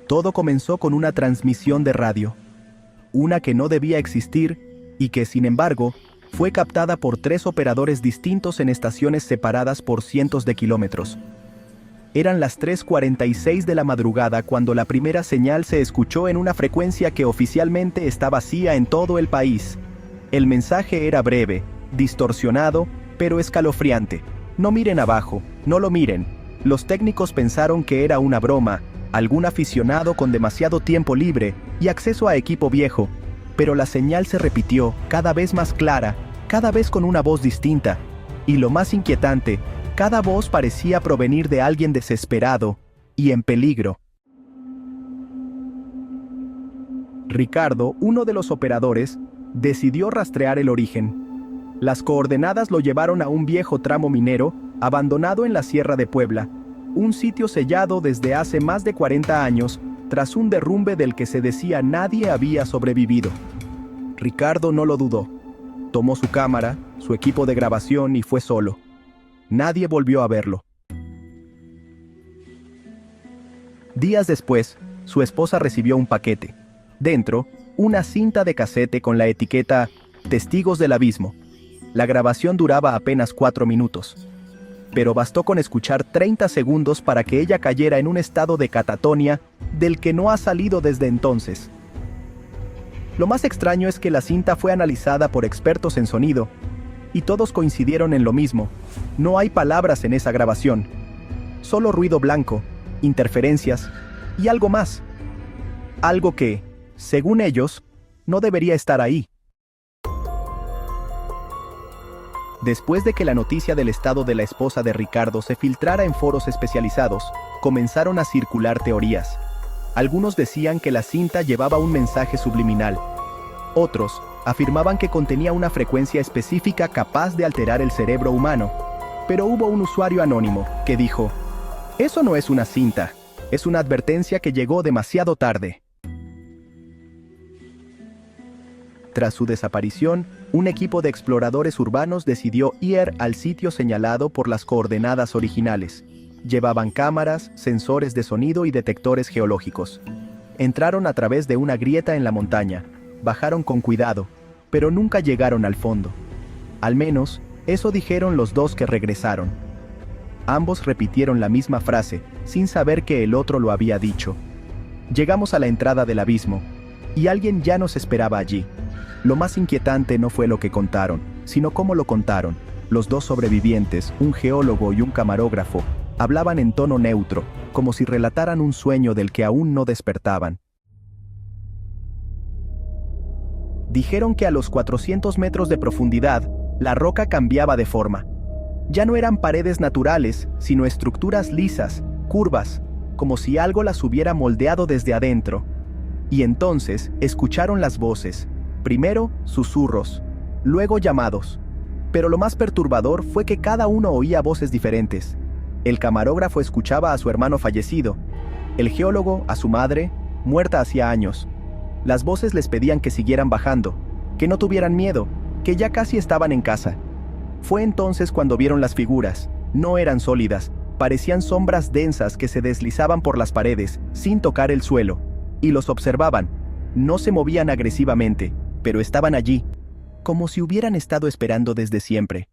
Todo comenzó con una transmisión de radio, una que no debía existir y que, sin embargo, fue captada por 3 operadores distintos en estaciones separadas por cientos de kilómetros. Eran las 3:46 de la madrugada cuando la primera señal se escuchó en una frecuencia que oficialmente está vacía en todo el país. El mensaje era breve, distorsionado, pero escalofriante. No miren abajo, no lo miren. Los técnicos pensaron que era una broma, algún aficionado con demasiado tiempo libre y acceso a equipo viejo, pero la señal se repitió, cada vez más clara, cada vez con una voz distinta, y lo más inquietante, cada voz parecía provenir de alguien desesperado y en peligro. Ricardo, uno de los operadores, decidió rastrear el origen. Las coordenadas lo llevaron a un viejo tramo minero, abandonado en la Sierra de Puebla, un sitio sellado desde hace más de 40 años, tras un derrumbe del que se decía nadie había sobrevivido. Ricardo no lo dudó. Tomó su cámara, su equipo de grabación y fue solo. Nadie volvió a verlo. Días después, su esposa recibió un paquete. Dentro, una cinta de casete con la etiqueta Testigos del Abismo. La grabación duraba apenas 4 minutos. Pero bastó con escuchar 30 segundos para que ella cayera en un estado de catatonia del que no ha salido desde entonces. Lo más extraño es que la cinta fue analizada por expertos en sonido, y todos coincidieron en lo mismo. No hay palabras en esa grabación. Solo ruido blanco, interferencias y algo más. Algo que, según ellos, no debería estar ahí. Después de que la noticia del estado de la esposa de Ricardo se filtrara en foros especializados, comenzaron a circular teorías. Algunos decían que la cinta llevaba un mensaje subliminal. Otros afirmaban que contenía una frecuencia específica capaz de alterar el cerebro humano. Pero hubo un usuario anónimo que dijo: "Eso no es una cinta, es una advertencia que llegó demasiado tarde". Tras su desaparición, un equipo de exploradores urbanos decidió ir al sitio señalado por las coordenadas originales. Llevaban cámaras, sensores de sonido y detectores geológicos. Entraron a través de una grieta en la montaña, bajaron con cuidado, pero nunca llegaron al fondo. Al menos, eso dijeron los dos que regresaron. Ambos repitieron la misma frase, sin saber que el otro lo había dicho. Llegamos a la entrada del abismo, y alguien ya nos esperaba allí. Lo más inquietante no fue lo que contaron, sino cómo lo contaron. Los dos sobrevivientes, un geólogo y un camarógrafo, hablaban en tono neutro, como si relataran un sueño del que aún no despertaban. Dijeron que a los 400 metros de profundidad, la roca cambiaba de forma. Ya no eran paredes naturales, sino estructuras lisas, curvas, como si algo las hubiera moldeado desde adentro. Y entonces escucharon las voces. Primero, susurros, luego llamados. Pero lo más perturbador fue que cada uno oía voces diferentes. El camarógrafo escuchaba a su hermano fallecido, el geólogo a su madre, muerta hacía años. Las voces les pedían que siguieran bajando, que no tuvieran miedo, que ya casi estaban en casa. Fue entonces cuando vieron las figuras. No eran sólidas, parecían sombras densas que se deslizaban por las paredes, sin tocar el suelo. Y los observaban. No se movían agresivamente, pero estaban allí, como si hubieran estado esperando desde siempre.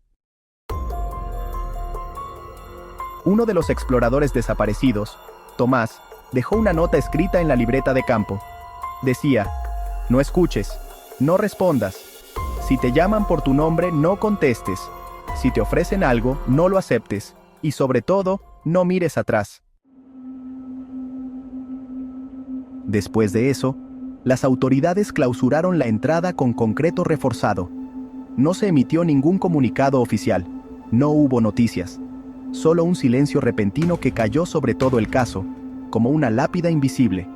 Uno de los exploradores desaparecidos, Tomás, dejó una nota escrita en la libreta de campo. Decía: "No escuches, no respondas. Si te llaman por tu nombre, no contestes. Si te ofrecen algo, no lo aceptes. Y sobre todo, no mires atrás". Después de eso, las autoridades clausuraron la entrada con concreto reforzado. No se emitió ningún comunicado oficial. No hubo noticias. Solo un silencio repentino que cayó sobre todo el caso, como una lápida invisible.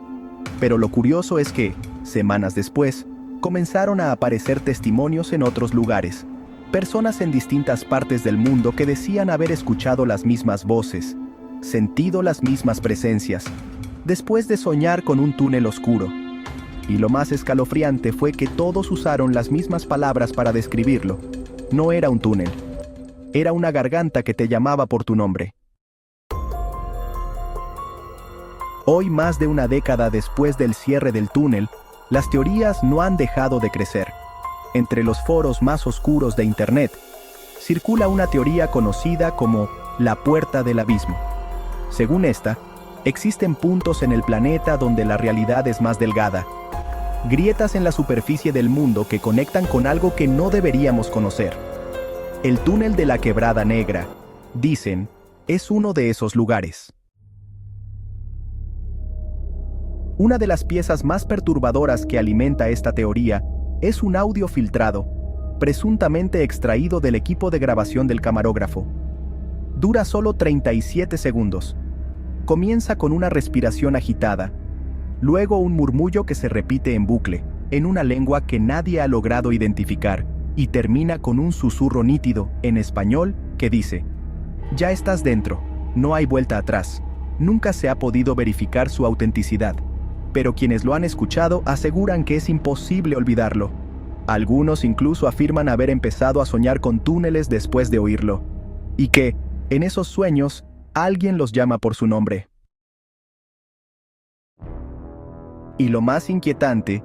Pero lo curioso es que, semanas después, comenzaron a aparecer testimonios en otros lugares. Personas en distintas partes del mundo que decían haber escuchado las mismas voces, sentido las mismas presencias, después de soñar con un túnel oscuro. Y lo más escalofriante fue que todos usaron las mismas palabras para describirlo. No era un túnel. Era una garganta que te llamaba por tu nombre. Hoy, más de una década después del cierre del túnel, las teorías no han dejado de crecer. Entre los foros más oscuros de Internet, circula una teoría conocida como la puerta del abismo. Según esta, existen puntos en el planeta donde la realidad es más delgada, grietas en la superficie del mundo que conectan con algo que no deberíamos conocer. El túnel de la Quebrada Negra, dicen, es uno de esos lugares. Una de las piezas más perturbadoras que alimenta esta teoría es un audio filtrado, presuntamente extraído del equipo de grabación del camarógrafo. Dura solo 37 segundos. Comienza con una respiración agitada, luego un murmullo que se repite en bucle, en una lengua que nadie ha logrado identificar, y termina con un susurro nítido, en español, que dice: «Ya estás dentro, no hay vuelta atrás». Nunca se ha podido verificar su autenticidad, pero quienes lo han escuchado aseguran que es imposible olvidarlo. Algunos incluso afirman haber empezado a soñar con túneles después de oírlo, y que, en esos sueños, alguien los llama por su nombre. Y lo más inquietante,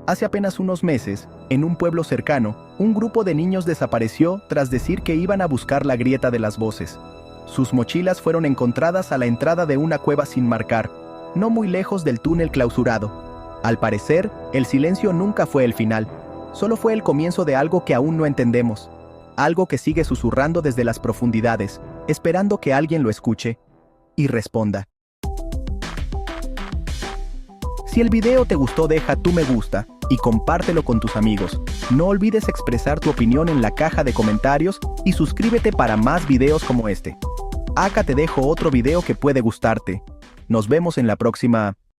hace apenas unos meses, en un pueblo cercano, un grupo de niños desapareció tras decir que iban a buscar la grieta de las voces. Sus mochilas fueron encontradas a la entrada de una cueva sin marcar, no muy lejos del túnel clausurado. Al parecer, el silencio nunca fue el final, solo fue el comienzo de algo que aún no entendemos, algo que sigue susurrando desde las profundidades, esperando que alguien lo escuche y responda. Si el video te gustó, deja tu me gusta y compártelo con tus amigos. No olvides expresar tu opinión en la caja de comentarios y suscríbete para más videos como este. Acá te dejo otro video que puede gustarte. Nos vemos en la próxima.